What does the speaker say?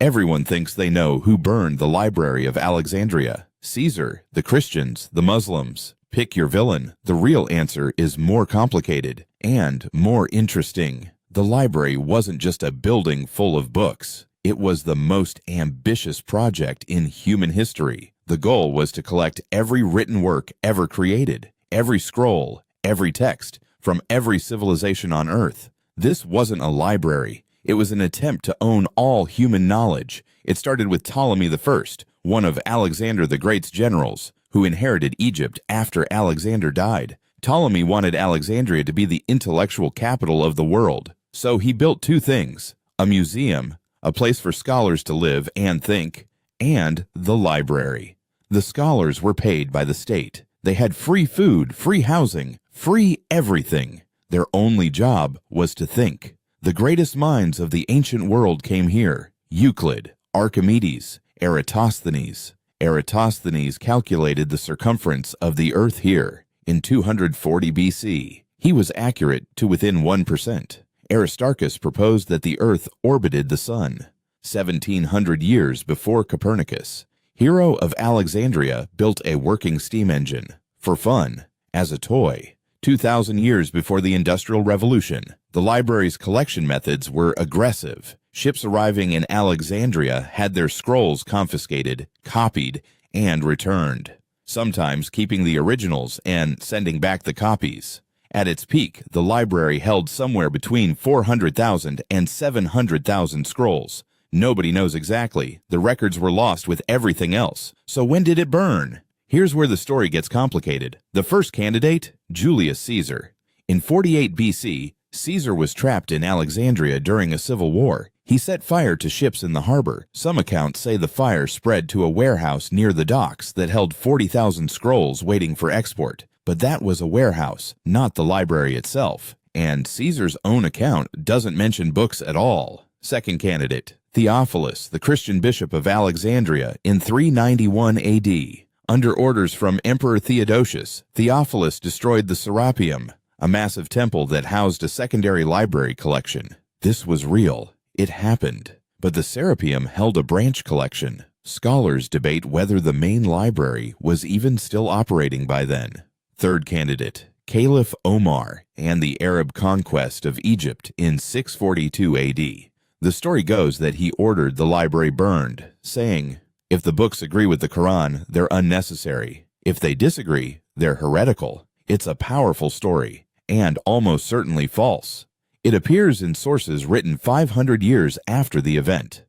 Everyone thinks they know who burned the Library of Alexandria. Caesar, the Christians, the Muslims. Pick your villain. The real answer is more complicated and more interesting. The library wasn't just a building full of books. It was the most ambitious project in human history. The goal was to collect every written work ever created, every scroll, every text, from every civilization on Earth. This wasn't a library. It was an attempt to own all human knowledge. It started with Ptolemy I, one of Alexander the Great's generals, who inherited Egypt after Alexander died. Ptolemy wanted Alexandria to be the intellectual capital of the world. So he built two things: a museum, a place for scholars to live and think, and the library. The scholars were paid by the state. They had free food, free housing, free everything. Their only job was to think. The greatest minds of the ancient world came here: Euclid, Archimedes, Eratosthenes. Eratosthenes calculated the circumference of the earth here in 240 BC. He was accurate to within 1%. Aristarchus proposed that the earth orbited the sun, 1700 years before Copernicus. Hero of Alexandria built a working steam engine, for fun, as a toy. 2,000 years before the Industrial Revolution, the library's collection methods were aggressive. Ships arriving in Alexandria had their scrolls confiscated, copied, and returned, sometimes keeping the originals and sending back the copies. At its peak, the library held somewhere between 400,000 and 700,000 scrolls. Nobody knows exactly. The records were lost with everything else. So when did it burn? Here's where the story gets complicated. The first candidate, Julius Caesar. In 48 BC, Caesar was trapped in Alexandria during a civil war. He set fire to ships in the harbor. Some accounts say the fire spread to a warehouse near the docks that held 40,000 scrolls waiting for export. But that was a warehouse, not the library itself. And Caesar's own account doesn't mention books at all. Second candidate, Theophilus, the Christian bishop of Alexandria, in 391 AD. Under orders from Emperor Theodosius, Theophilus destroyed the Serapeum, a massive temple that housed a secondary library collection. This was real. It happened. But the Serapeum held a branch collection. Scholars debate whether the main library was even still operating by then. Third candidate, Caliph Omar and the Arab conquest of Egypt in 642 AD. The story goes that he ordered the library burned, saying, "If the books agree with the Quran, they're unnecessary. If they disagree, they're heretical." It's a powerful story, and almost certainly false. It appears in sources written 500 years after the event.